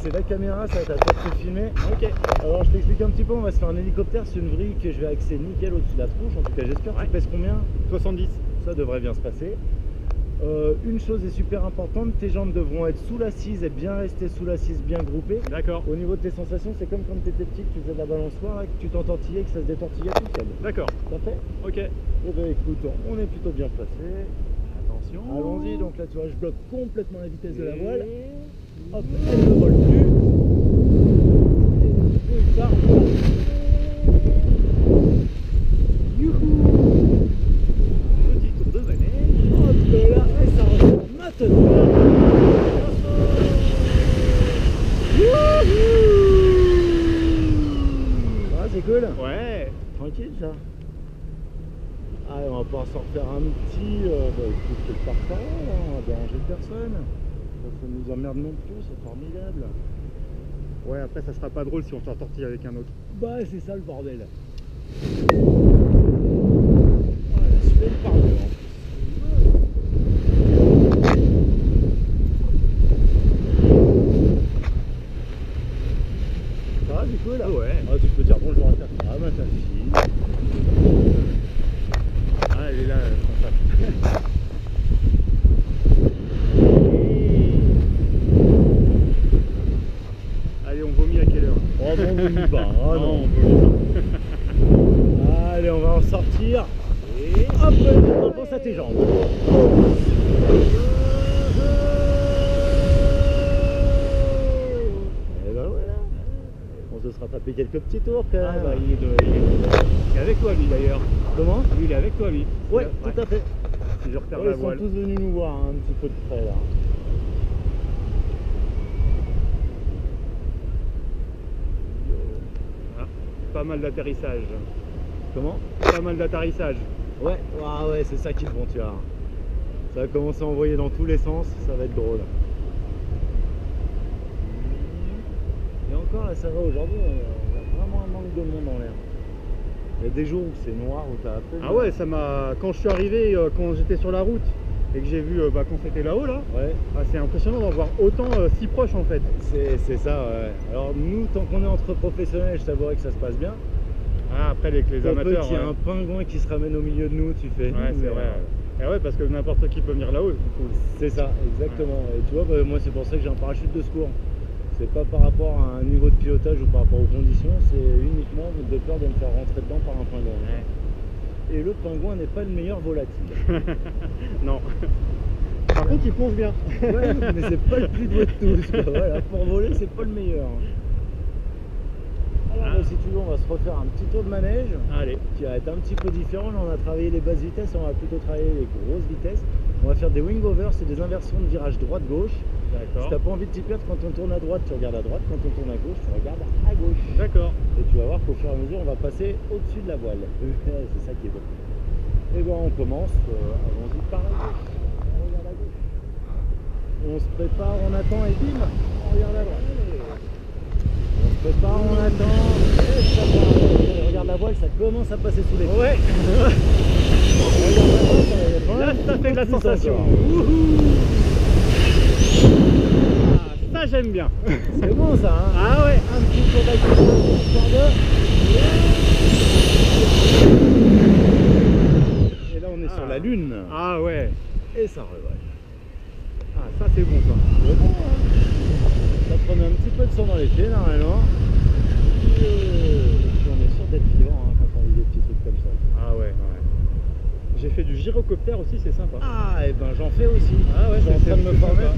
c'est la caméra, ça va te filmer. Ok. Alors je t'explique un petit peu, on va se faire un hélicoptère sur une vrille que je vais axer nickel au-dessus de la tronche. En tout cas j'espère. Ouais. Tu pèses combien? 70. Ça devrait bien se passer. Une chose est super importante, tes jambes devront être sous l'assise et bien rester sous l'assise, bien groupées. D'accord. Au niveau de tes sensations, c'est comme quand tu étais petit, que tu faisais de la balançoire et que tu t'entortillais, que ça se détortillait tout seul. D'accord. Ça fait? Ok. Eh ben écoute, on est plutôt bien placé. Attention. Allons-y, donc là tu vois, je bloque complètement la vitesse de la voile. Et... Hop, elle ne vole plus. Et il part. Youhou! Petit tour de manège. Hop là, et ça ressort maintenant. Ah, c'est cool. Ouais. Tranquille ça. Ah, on va pouvoir s'en refaire un petit. Bah écoute, c'est parfait, on va déranger personne. Ça nous emmerde non plus, c'est formidable. Ouais, après ça sera pas drôle si on s'en tortille avec un autre. Bah, c'est ça le bordel. Voilà, je fais le par deux en plus. Ça va, du coup là? Ouais. Ah, tu peux dire bonjour à ta femme, à ta fille. Ah, elle est là, son sac. Allez, on vomit à quelle heure? Oh non, on vomit pas. Ah non, non. on vomit pas. Allez, on va en sortir. Et... Hop, on pense à tes jambes. Et ben voilà. On se sera tapé quelques petits tours quand même. Ah bah il est avec toi lui d'ailleurs. Comment? Lui il est avec toi lui. Ouais, tout à fait. Si je repère Ouais, la ils sont voile. tous venus nous voir hein, un petit peu de près là. Ah, pas mal d'atterrissage. Comment? Pas mal d'atterrissage. Ouais, ah ouais, c'est ça qui est bon, tu vois. Ça va commencer à envoyer dans tous les sens, ça va être drôle. Et encore là, ça va aujourd'hui, on a vraiment un manque de monde dans l'air. Il y a des jours où c'est noir, où t'as appelé. Ah ouais, ça m'a. Quand je suis arrivé, quand j'étais sur la route et que j'ai vu quand c'était là-haut là, Ouais, ah, c'est impressionnant d'en voir autant si proche en fait. c'est ça, ouais. Alors nous, tant qu'on est entre professionnels, je t'avouerais que ça se passe bien. Ah, après avec les Pour peu amateurs. qu'il y ait un pingouin qui se ramène au milieu de nous, tu fais. Ouais, c'est vrai. Et ouais, parce que n'importe qui peut venir là-haut, du coup. C'est ça, exactement. Et tu vois, bah, moi c'est pour ça que j'ai un parachute de secours. C'est pas par rapport à un niveau de pilotage ou par rapport aux conditions, c'est uniquement de peur de me faire rentrer dedans par un pingouin. Ouais. Et le pingouin n'est pas le meilleur volatile. Non. Par contre, il plonge bien. Ouais, mais c'est pas le plus doué de tous, quoi. Voilà, pour voler, c'est pas le meilleur. Alors, bah, si tu veux, on va se refaire un petit tour de manège Allez. qui va être un petit peu différent. Là, on a travaillé les basses vitesses, on va plutôt travailler les grosses vitesses. On va faire des wing-overs, c'est des inversions de virage droite-gauche. Si D'accord. t'as pas envie de t'y perdre, quand on tourne à droite, tu regardes à droite, quand on tourne à gauche, tu regardes à gauche. D'accord. Et tu vas voir qu'au fur et à mesure, on va passer au-dessus de la voile. C'est ça qui est bon. Et bien, on commence, allons-y par la gauche. On regarde à gauche. On se prépare, on attend et bim, on regarde à droite. On se prépare, on attend, et ça part. Regarde la voile, ça commence à passer sous les pieds. Ouais. Regarde maintenant, ça va Là, être ça fait de la plus sensation. encore. Wouhou. Ah, ça j'aime bien. C'est bon ça, hein? Ah ouais. Un petit tour d'accélération, histoire de... Et là on est sur la lune. Ah ouais. Et ça revole. Ah, ça c'est bon ça. C'est bon, hein? Ça prenait un petit peu de sang dans les pieds normalement. Et puis on est sûr d'être vivant hein, quand on vit des petits trucs comme ça. Ah ouais. J'ai fait du gyrocoptère aussi, c'est sympa. Ah et ben j'en fais aussi. Ah ouais, je suis en c'est train de me former sympa.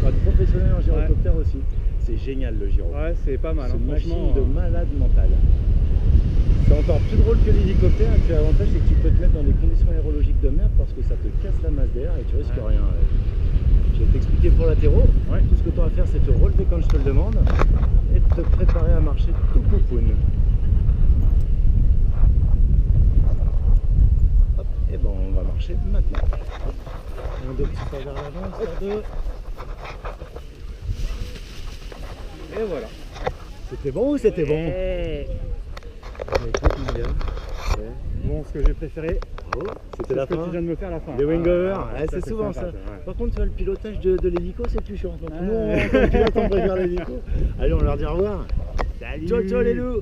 pour être professionnel en gyrocoptère aussi. C'est génial le gyro. Ouais, c'est pas mal. C'est Hein, une machine franchement. de malade mental. C'est encore plus drôle que l'hélicoptère et puis l'avantage c'est que tu peux te mettre dans des conditions aérologiques de merde parce que ça te casse la masse d'air et tu risques rien. Je vais t'expliquer pour latéraux. Ouais. Tout ce que tu as à faire c'est te relever quand je te le demande et te préparer à marcher tout poupoune. Hop, et ben on va marcher maintenant. Un deux petits pas vers l'avant, ça deux. Et voilà. C'était bon ou c'était bon? Eh. Écoute mon gars. Ouais. Bon, ce que j'ai préféré, C'était C'est la ce que fin. tu viens de me faire à la fin. Les wing-overs, Ah, ouais, c'est souvent sympa, ça. ouais. Par contre, tu vois, le pilotage de l'hélico, c'est plus chiant. Donc, Ah. nous, on pilote, on préfère l'hélico. Allez, on leur dit au revoir. Salut. Ciao, ciao les loups.